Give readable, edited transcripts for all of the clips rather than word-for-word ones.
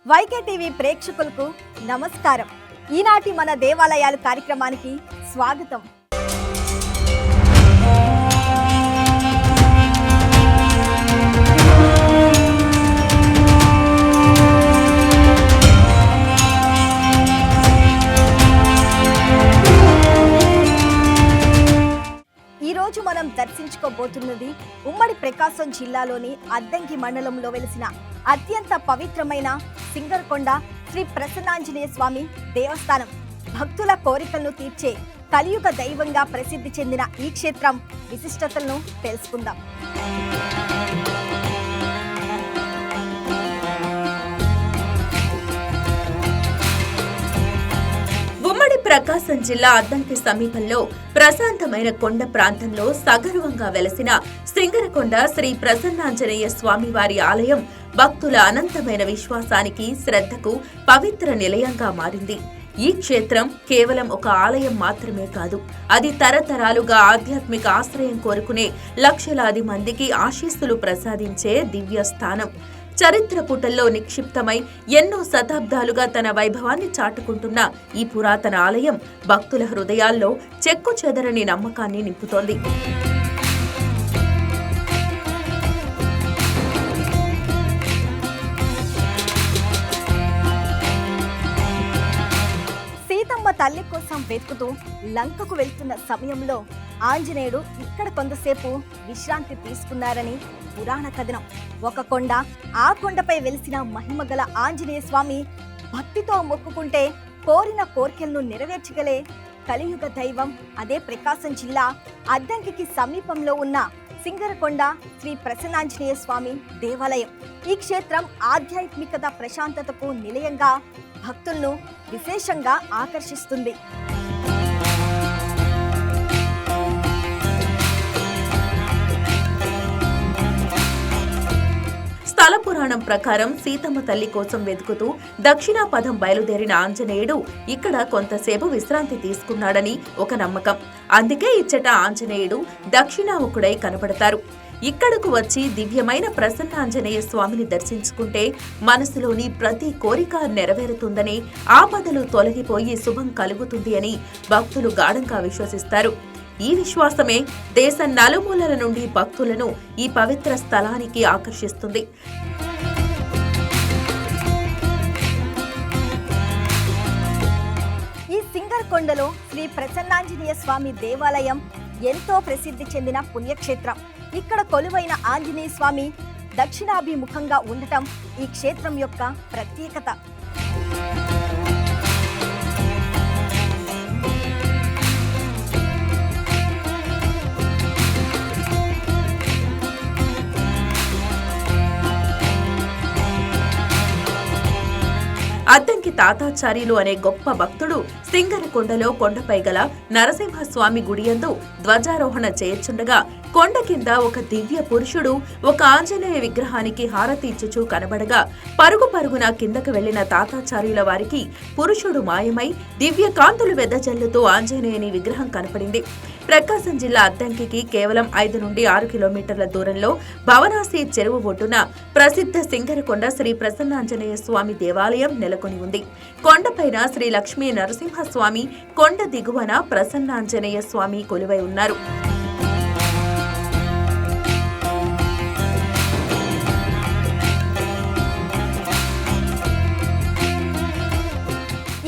YK TV ప్రేక్షకులకు నమస్కారం. ఈనాటి మన దేవాలయాలు కార్యక్రమానికి స్వాగతం. ఈరోజు మనం దర్శించుకోబోతున్నది ఉమ్మడి ప్రకాశం జిల్లాలోని అద్దంకి మండలంలో వెలిసిన అత్యంత పవిత్రమైన సింగరకొండ శ్రీ ప్రసన్నాంజనేయ స్వామి దేవస్థానం. భక్తుల కోరికలను తీర్చే కలియుగ దైవంగా ప్రసిద్ధి చెందిన ఈ క్షేత్రం విశిష్టతలను తెలుసుకుందాం. ఉమ్మడి ప్రకాశం జిల్లా అద్దంకి సమీపంలో ప్రశాంతమైన కొండ ప్రాంతంలో సగర్వంగా వెలసిన సింగరకొండ శ్రీ ప్రసన్నాంజనేయ స్వామి వారి ఆలయం భక్తుల అనంతమైన విశ్వాసానికి, శ్రద్ధకు పవిత్ర నిలయంగా మారింది. ఈ క్షేత్రం కేవలం ఒక ఆలయం మాత్రమే కాదు, అది తరతరాలుగా ఆధ్యాత్మిక ఆశ్రయం కోరుకునే లక్షలాది మందికి ఆశీస్సులు ప్రసాదించే దివ్య స్థానం. చరిత్ర పుటల్లో నిక్షిప్తమై ఎన్నో శతాబ్దాలుగా తన వైభవాన్ని చాటుకుంటున్న ఈ పురాతన ఆలయం భక్తుల హృదయాల్లో చెక్కు చెదరని నమ్మకాన్ని నింపుతోంది. సీతమ్మ తల్లి కోసం వెతుకుతూ లంకకు వెళ్తున్న సమయంలో ఆంజనేయుడు ఇక్కడ కొంతసేపు విశ్రాంతి తీసుకున్నారని పురాణ కథనం. ఒక కొండ, ఆ కొండపై వెలిసిన మహిమగల ఆంజనేయ స్వామి భక్తితో మొక్కుకుంటే కోరిన కోర్కెలను నెరవేర్చగలే కలియుగ దైవం అదే ప్రకాశం జిల్లా అద్దంకి సమీపంలో ఉన్న సింగరకొండ శ్రీ ప్రసన్నాంజనేయ స్వామి దేవాలయం. ఈ క్షేత్రం ఆధ్యాత్మికత, ప్రశాంతతకు నిలయంగా భక్తులను విశేషంగా ఆకర్షిస్తుంది. స్థల పురాణం ప్రకారం సీతమ్మ తల్లి కోసం వెతుకుతూ దక్షిణాపథం బయలుదేరిన ఆంజనేయుడు ఇక్కడ కొంతసేపు విశ్రాంతి తీసుకున్నాడని ఒక నమ్మకం. అందుకే ఇచ్చట ఆంజనేయుడు దక్షిణాముఖుడై కనబడతారు. ఇక్కడకు వచ్చి దివ్యమైన ప్రసన్నాంజనేయ స్వామిని దర్శించుకుంటే మనసులోని ప్రతి కోరిక నెరవేరుతుందని, ఆపదలు తొలగిపోయి శుభం కలుగుతుంది అని భక్తులు గాఢంగా విశ్వసిస్తారు. ఈ విశ్వాసమే దేశం నలుమూలల నుండి భక్తులను ఈ పవిత్ర స్థలానికి ఆకర్షిస్తుంది. ఈ సింగరకొండలో శ్రీ ప్రసన్నాంజనేయ స్వామి దేవాలయం ఎంతో ప్రసిద్ధి చెందిన పుణ్యక్షేత్రం. ఇక్కడ కొలువైన ఆంజనేయ స్వామి దక్షిణాభిముఖంగా ఉండటం ఈ క్షేత్రం యొక్క ప్రత్యేకత. అద్దంకి తాతాచార్యులు అనే గొప్ప భక్తుడు సింగరకొండలో కొండపై గల నరసింహస్వామి గుడియందు ధ్వజారోహణ చేయుచుండగా కొండ కింద ఒక దివ్య పురుషుడు ఒక ఆంజనేయ విగ్రహానికి హారతి ఇచ్చుచూ కనబడగా పరుగు పరుగున కిందకు వెళ్లిన తాతాచార్యుల వారికి పురుషుడు మాయమై దివ్య కాంతులు వెదజల్లుతూ ఆంజనేయుని విగ్రహం కనపడింది. ప్రకాశం జిల్లా అద్దంకి కేవలం 5 నుండి 6 కిలోమీటర్ల దూరంలో భవనాసి చెరువు ఒడ్డున ప్రసిద్ధ సింగరకొండ శ్రీ ప్రసన్నాంజనేయ స్వామి దేవాలయం నెలకొని ఉంది. కొండపైన శ్రీ లక్ష్మీ నరసింహస్వామి, కొండ దిగువన ప్రసన్నాంజనేయ స్వామి కొలువై ఉన్నారు.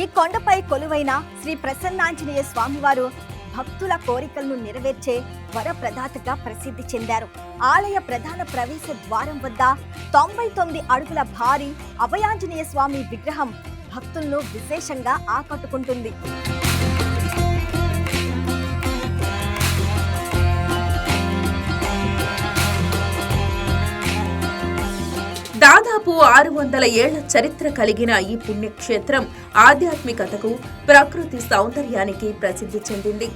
ఈ కొండపై కొలువైన శ్రీ ప్రసన్నాంజనేయ స్వామివారు భక్తుల కోరికలను నెరవేర్చే వరప్రదాతగా ప్రసిద్ధి చెందారు. ఆలయ ప్రధాన ప్రవేశ ద్వారం వద్ద 99 అడుగుల భారీ అభయాంజనేయ స్వామి విగ్రహం భక్తులను విశేషంగా ఆకట్టుకుంటుంది. దాదాపు 600 ఏళ్ల చరిత్ర కలిగిన ఈ పుణ్యక్షేత్రం ఆధ్యాత్మికతకు, ప్రకృతి సౌందర్యానికి ప్రసిద్ధి చెందింది.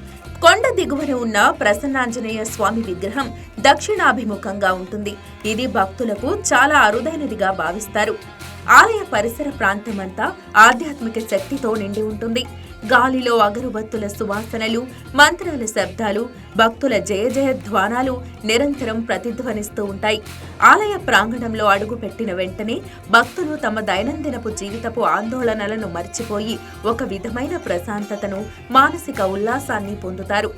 కొండ దిగువన ఉన్న ప్రసన్నాంజనేయ స్వామి విగ్రహం దక్షిణాభిముఖంగా ఉంటుంది. ఇది భక్తులకు చాలా అరుదైనదిగా భావిస్తారు. ఆలయ పరిసర ప్రాంతమంతా ఆధ్యాత్మిక శక్తితో నిండి ఉంటుంది. గాలిలో అగరుబత్తుల సువాసనలు, మంత్రాల శబ్దాలు, భక్తుల జయ జయధ్వానాలు నిరంతరం ప్రతిధ్వనిస్తూ ఉంటాయి. ఆలయ ప్రాంగణంలో అడుగుపెట్టిన వెంటనే భక్తులు తమ దైనందినపు జీవితపు ఆందోళనలను మర్చిపోయి ఒక విధమైన ప్రశాంతతను, మానసిక ఉల్లాసాన్ని పొందుతారు.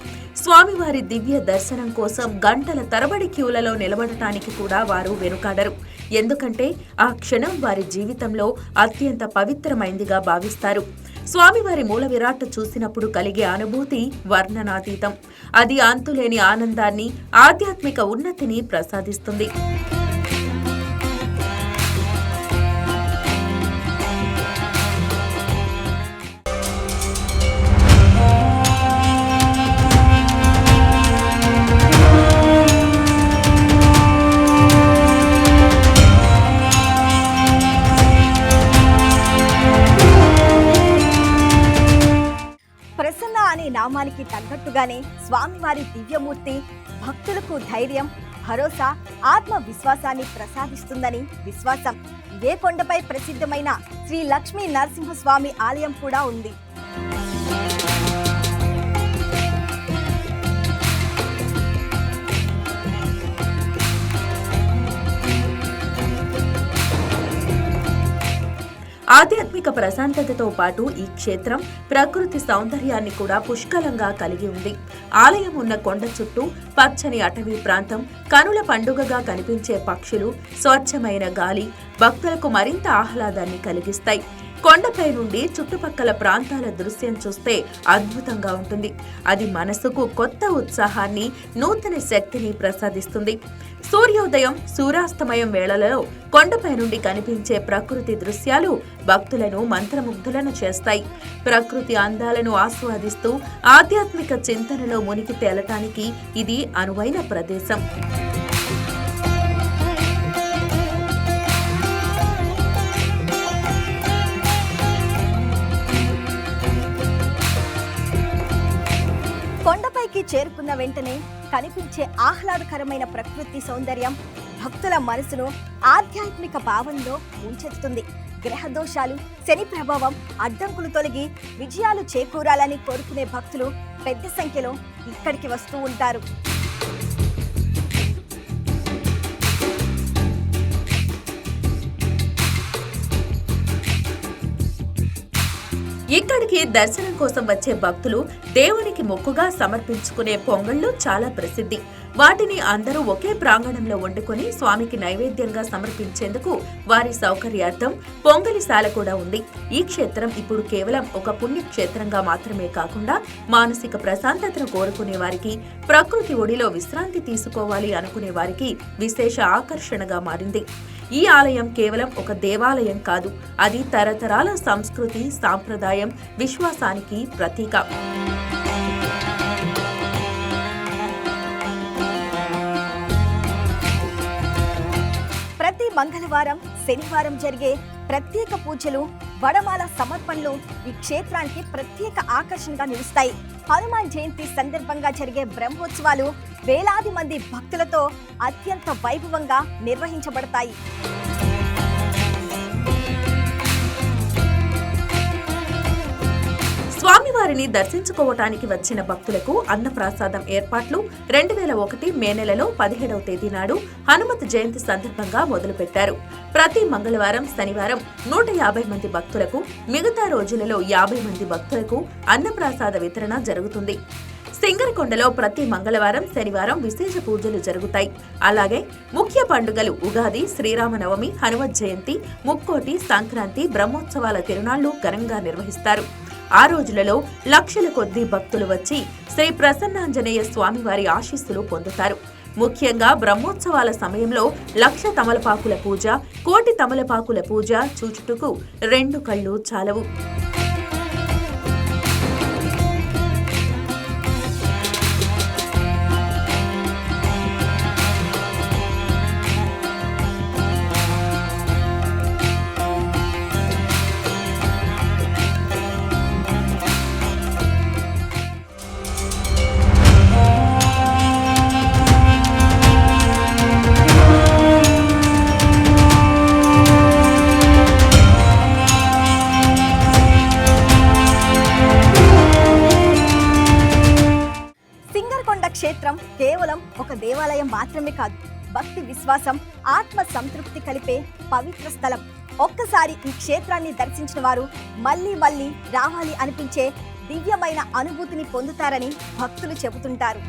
స్వామివారి దివ్య దర్శనం కోసం గంటల తరబడి క్యూలలో నిలబడటానికి కూడా వారు వెనుకాడరు. ఎందుకంటే ఆ క్షణం వారి జీవితంలో అత్యంత పవిత్రమైందిగా భావిస్తారు. స్వామివారి మూల విరాట్ చూసినప్పుడు కలిగే అనుభూతి వర్ణనాతీతం. అది అంతులేని ఆనందాన్ని, ఆధ్యాత్మిక ఉన్నతిని ప్రసాదిస్తుంది. ప్రసన్న అనే నామానికి తగ్గట్టుగానే స్వామివారి దివ్యమూర్తి భక్తులకు ధైర్యం, భరోసా, ఆత్మవిశ్వాసాన్ని ప్రసాదిస్తుందని విశ్వాసం. ఇదే కొండపై ప్రసిద్ధమైన శ్రీ లక్ష్మీ నరసింహస్వామి ఆలయం కూడా ఉంది. ఆధ్యాత్మిక ప్రశాంతతతో పాటు ఈ క్షేత్రం ప్రకృతి సౌందర్యాన్ని కూడా పుష్కలంగా కలిగి ఉంది. ఆలయం ఉన్న కొండ చుట్టూ పచ్చని అటవీ ప్రాంతం, కనుల పండుగగా కనిపించే పక్షులు, స్వచ్ఛమైన గాలి భక్తులకు మరింత ఆహ్లాదాన్ని కలిగిస్తాయి. కొండపై నుండి చుట్టుపక్కల ప్రాంతాల దృశ్యం చూస్తే అద్భుతంగా ఉంటుంది. అది మనసుకు కొత్త ఉత్సాహాన్ని, నూతన శక్తిని ప్రసాదిస్తుంది. సూర్యోదయం, సూర్యాస్తమయం వేళలలో కొండపై నుండి కనిపించే ప్రకృతి దృశ్యాలు భక్తులను మంత్రముగ్ధులను చేస్తాయి. ప్రకృతి అందాలను ఆస్వాదిస్తూ ఆధ్యాత్మిక చింతనలో మునిగి తేలటానికి ఇది అనువైన ప్రదేశం. కొండపైకి చేరుకున్న వెంటనే కనిపించే ఆహ్లాదకరమైన ప్రకృతి సౌందర్యం భక్తుల మనసును ఆధ్యాత్మిక భావంలో ఉంచెత్తుతుంది. గ్రహ దోషాలు, శని ప్రభావం, అడ్డంకులు తొలగి విజయాలు చేకూరాలని కోరుకునే భక్తులు పెద్ద సంఖ్యలో ఇక్కడికి వస్తూ ఉంటారు. ఇక్కడికి దర్శనం కోసం వచ్చే భక్తులు దేవునికి మొక్కుగా సమర్పించుకునే పొంగళ్ళు చాలా ప్రసిద్ధి. వాటిని అందరూ ఒకే ప్రాంగణంలో వండుకొని స్వామికి నైవేద్యంగా సమర్పించేందుకు వారి సౌకర్యార్థం పొంగలిశాల కూడా ఉంది. ఈ క్షేత్రం ఇప్పుడు కేవలం ఒక పుణ్యక్షేత్రంగా మాత్రమే కాకుండా మానసిక ప్రశాంతతను కోరుకునే వారికి, ప్రకృతి ఒడిలో విశ్రాంతి తీసుకోవాలి అనుకునే వారికి విశేష ఆకర్షణగా మారింది. ఈ ఆలయం కేవలం ఒక దేవాలయం కాదు, అది తరతరాల సంస్కృతి, సాంప్రదాయం, విశ్వాసానికి ప్రతీక. ప్రతి మంగళవారం, శనివారం జరిగే ప్రత్యేక పూజలు, వడమాల సమర్పణలు ఈ క్షేత్రానికి ప్రత్యేక ఆకర్షణగా నిలుస్తాయి. హనుమాన్ జయంతి సందర్భంగా జరిగే బ్రహ్మోత్సవాలు వేలాది మంది భక్తులతో అత్యంత వైభవంగా నిర్వహించబడతాయి. స్వామివారిని దర్శించుకోవటానికి వచ్చిన భక్తులకు అన్నప్రసాదం ఏర్పాట్లు 2001 మే నెలలో 17వ తేదీ నాడు హనుమత్ జయంతి సందర్భంగా మొదలుపెట్టారు. ప్రతి మంగళవారం, శనివారం 150 మంది భక్తులకు, మిగతా రోజులలో 50 మంది భక్తులకు అన్నప్రసాద వితరణ జరుగుతుంది. సింగరకొండలో ప్రతి మంగళవారం, శనివారం విశేష పూజలు జరుగుతాయి. అలాగే ముఖ్య పండుగలు ఉగాది, శ్రీరామనవమి, హనుమత్ జయంతి, ముక్కోటి, సంక్రాంతి, బ్రహ్మోత్సవాల తిరునాళ్లు ఘనంగా నిర్వహిస్తారు. ఆ రోజులలో లక్షల కొద్దీ భక్తులు వచ్చి శ్రీ ప్రసన్నాంజనేయ స్వామివారి ఆశీస్సులు పొందుతారు. ముఖ్యంగా బ్రహ్మోత్సవాల సమయంలో 1,00,000 తమలపాకుల పూజ, 1,00,000 తమలపాకుల పూజ చూచుటకు 2 కళ్ళు చాలవు. ఒక దేవాలయం మాత్రమే కాదు, భక్తి, విశ్వాసం, ఆత్మ సంతృప్తి కలిపే పవిత్ర స్థలం. ఒక్కసారి ఈ క్షేత్రాన్ని దర్శించిన వారు మళ్ళీ మళ్ళీ రావాలి అనిపించే దివ్యమైన అనుభూతిని పొందుతారని భక్తులు చెబుతుంటారు.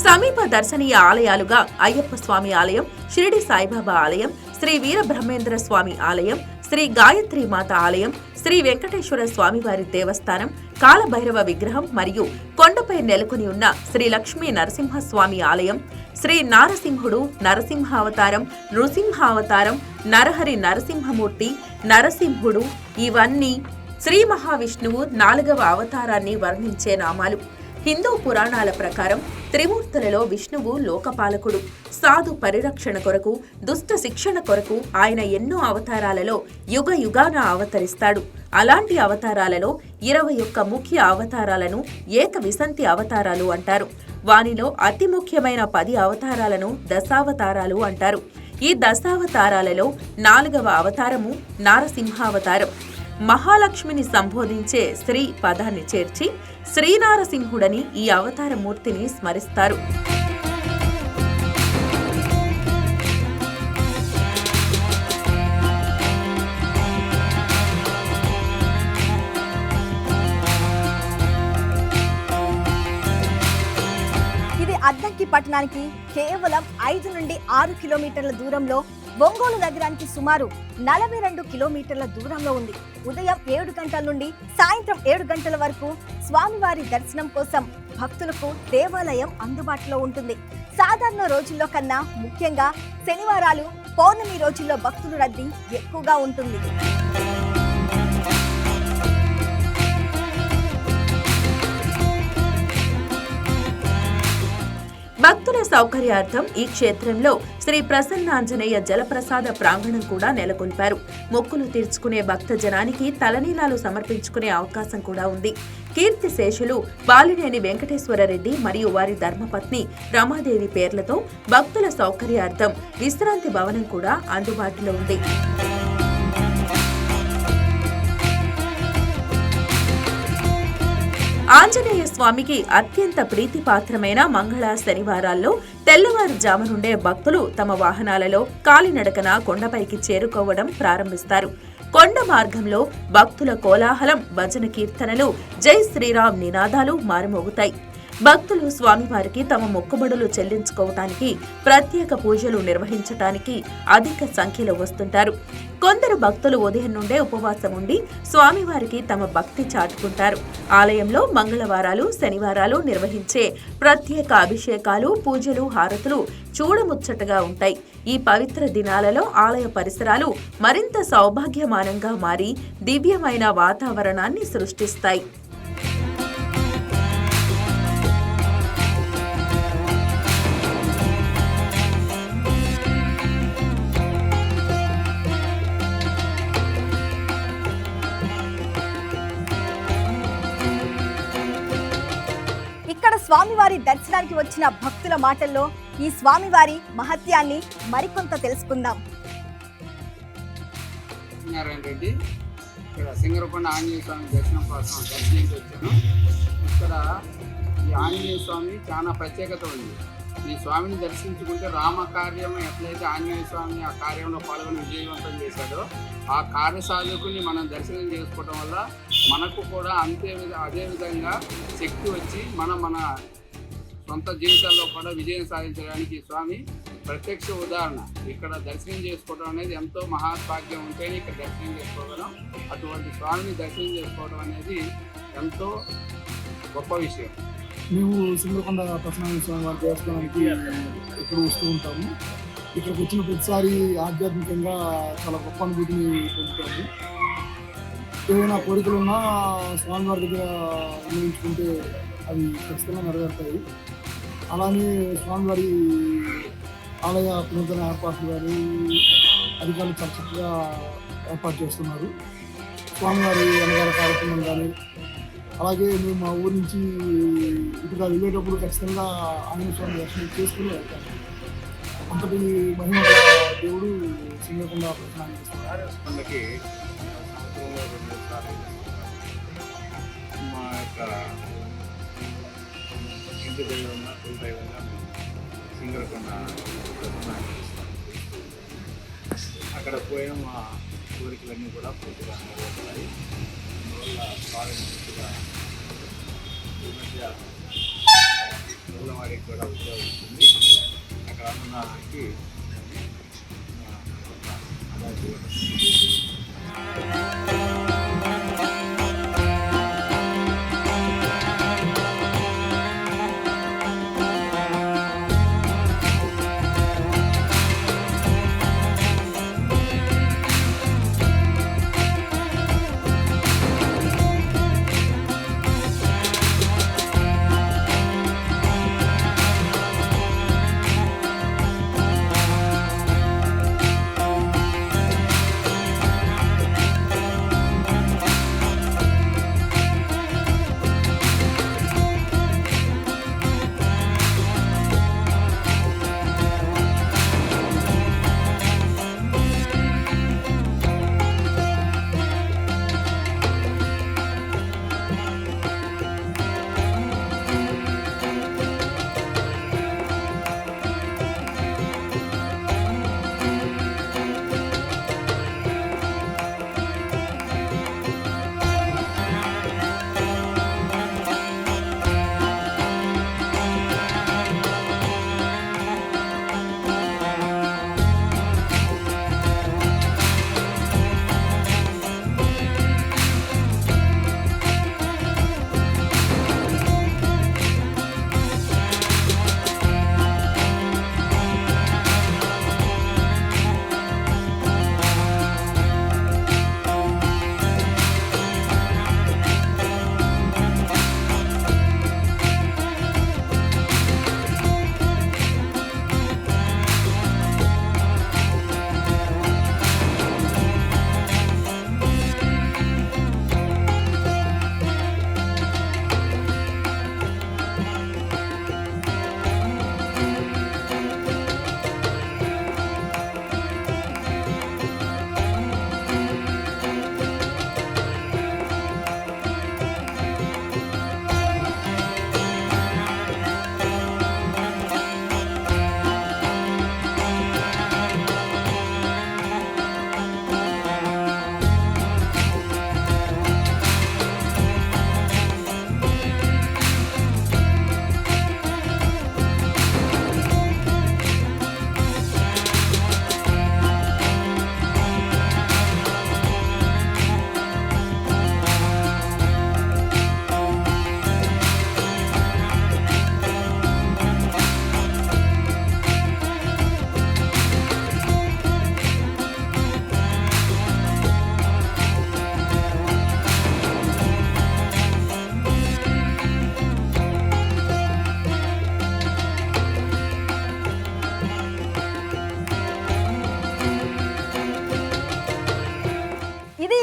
సమీప దర్శనీయ ఆలయాలుగా అయ్యప్ప స్వామి ఆలయం, షిరిడి సాయిబాబా ఆలయం, శ్రీ వీరబ్రహ్మేంద్ర స్వామి ఆలయం, శ్రీ గాయత్రి మాత ఆలయం, శ్రీ వెంకటేశ్వర స్వామివారి దేవస్థానం, కాలభైరవ విగ్రహం మరియు కొండపై నెలకొని ఉన్న శ్రీ లక్ష్మీ నరసింహస్వామి ఆలయం, శ్రీ నారసింహుడు, నరసింహావతారం, నృసింహావతారం, నరహరి నరసింహమూర్తి, నరసింహుడు, ఇవన్నీ శ్రీ మహావిష్ణువు 4వ అవతారాన్ని వర్ణించే నామాలు. హిందూ పురాణాల ప్రకారం త్రిమూర్తులలో విష్ణువు లోకపాలకుడు. సాధు పరిరక్షణ కొరకు, దుష్ట శిక్షణ కొరకు ఆయన ఎన్నో అవతారాలలో యుగ యుగాన అవతరిస్తాడు. అలాంటి అవతారాలలో 21 ముఖ్య అవతారాలను ఏక విసంతి అవతారాలు అంటారు. వానిలో అతి ముఖ్యమైన 10 అవతారాలను దశావతారాలు అంటారు. ఈ దశావతారాలలో 4వ అవతారము నారసింహావతారం. మహాలక్ష్మిని సంబోధించే శ్రీ పదాన్ని చేర్చి శ్రీనారసింహుడని ఈ అవతార మూర్తిని స్మరిస్తారు. ఇది అద్దంకి పట్టణానికి కేవలం 5 నుండి 6 కిలోమీటర్ల దూరంలో, ఒంగోలు నగరానికి సుమారు 42 కిలోమీటర్ల దూరంలో ఉంది. ఉదయం 7 గంటల నుండి సాయంత్రం 7 గంటల వరకు స్వామివారి దర్శనం కోసం భక్తులకు దేవాలయం అందుబాటులో ఉంటుంది. సాధారణ రోజుల్లో కన్నా ముఖ్యంగా శనివారాలు, పౌర్ణమి రోజుల్లో భక్తుల రద్దీ ఎక్కువగా ఉంటుంది. భక్తుల సౌకర్యార్థం ఈ క్షేత్రంలో శ్రీ ప్రసన్నాంజనేయ జలప్రసాద ప్రాంగణం కూడా నెలకొల్పారు. మొక్కులు తీర్చుకునే భక్త జనానికి తలనీలాలు సమర్పించుకునే అవకాశం కూడా ఉంది. కీర్తిశేషులు బాలినేని వెంకటేశ్వరరెడ్డి మరియు వారి ధర్మపత్ని రమాదేవి పేర్లతో భక్తుల సౌకర్యార్థం విశ్రాంతి భవనం కూడా అందుబాటులో ఉంది. ఆంజనేయ స్వామికి అత్యంత ప్రీతిపాత్రమైన మంగళ శనివారాల్లో తెల్లవారుజాము నుండే భక్తులు తమ వాహనాలలో కాలినడకన కొండపైకి చేరుకోవడం ప్రారంభిస్తారు. కొండ మార్గంలో భక్తుల కోలాహలం, భజన కీర్తనలు, జై శ్రీరామ్ నినాదాలు మారుమోగుతాయి. భక్తులు స్వామివారికి తమ మొక్కుబడులు చెల్లించుకోవటానికి, ప్రత్యేక పూజలు నిర్వహించటానికి అధిక సంఖ్యలో వస్తుంటారు. కొందరు భక్తులు ఉదయం నుండే ఉపవాసం ఉండి స్వామివారికి తమ భక్తి చాటుకుంటారు. ఆలయంలో మంగళవారాలు, శనివారాలు నిర్వహించే ప్రత్యేక అభిషేకాలు, పూజలు, హారతులు చూడముచ్చటగా ఉంటాయి. ఈ పవిత్ర దినాలలో ఆలయ పరిసరాలు మరింత సౌభాగ్యమానంగా మారి దివ్యమైన వాతావరణాన్ని సృష్టిస్తాయి. ఇక్కడ స్వామివారి దర్శనానికి వచ్చిన భక్తుల మాటల్లో ఈ స్వామివారి మహత్యాన్ని మరికొంత తెలుసుకుందాం. రెడ్డి ఇక్కడ సింగరకొండ ఆంజనేయ స్వామి దర్శనం కోసం దర్శనానికి వచ్చాను. ఇక్కడ ఈ ఆంజనేయ స్వామి చాలా ప్రత్యేకత ఉంది. ఈ స్వామిని దర్శించుకుంటే రామకార్యం ఎట్లయితే ఆంజనేయ స్వామి ఆ కార్యంలో పాల్గొని విజయవంతం చేశాడో ఆ కార్యసాధకుని మనం దర్శనం చేసుకోవడం వల్ల మనకు కూడా అదే విధంగా శక్తి వచ్చి మన సొంత జీవితాల్లో కూడా విజయం సాధించడానికి స్వామి ప్రత్యక్ష ఉదాహరణ. ఇక్కడ దర్శనం చేసుకోవడం అనేది ఎంతో మహాభాగ్యం ఉంటేనే ఇక్కడ దర్శనం చేసుకోగలం. అటువంటి స్వామిని దర్శనం చేసుకోవడం అనేది ఎంతో గొప్ప విషయం. మేము సింగరకొండ ప్రసన్నాంజనేయ స్వామి వారి దేవస్థానానికి ఎప్పుడు వస్తూ ఉంటాము. ఇక్కడికి వచ్చిన ప్రతిసారి ఆధ్యాత్మికంగా చాలా గొప్ప అనుభూతిని పొందుతాము. ఏదైనా కోరికలున్నా స్వామివారి దగ్గర నిర్ణయించుకుంటే అవి ఖచ్చితంగా నెరవేరుతాయి. అలానే స్వామివారి ఆలయ పునరుద్ధరణ ఏర్పాట్లు కానీ అధికారులు చాలా చక్కగా ఏర్పాటు చేస్తున్నారు. స్వామివారి అన్నగారి కార్యక్రమం కానీ, అలాగే మేము మా ఊరి నుంచి ఇటుగా వెళ్ళేటప్పుడు ఖచ్చితంగా ఆంజనేయ స్వామి దర్శనం చేసుకుని వెళ్తాము. అంతటి మహిమ గల దేవుడు సింగరకొండ ప్రసన్నాంజనేయ స్వామి. కొండకి సంవత్సరంలో 2 సార్లు మా యొక్క ఇంటి దైవంగా కుల దైవంగా సింగరకొండ ప్రసన్నాంజనేయ స్వామి. అక్కడ పోయిన మా కోరికలన్నీ కూడా పూర్తిగా నెరవేరుతాయి. అందువల్ల స్వామి పూర్తిగా ఈ మధ్య పిల్లవాడికి కూడా ఉద్యోగం ఉంటుంది. అక్కడ అన్నదానికి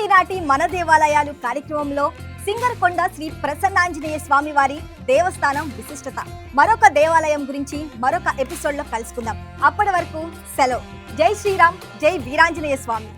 ఈనాటి మన దేవాలయాలు కార్యక్రమంలో సింగరకొండ శ్రీ ప్రసన్నాంజనేయ స్వామి వారి దేవస్థానం విశిష్టత మరొక దేవాలయం గురించి మరొక ఎపిసోడ్ లో కలుసుకుందాం. అప్పటి వరకు సెలవు. జై శ్రీరామ్, జై వీరాంజనేయ స్వామి.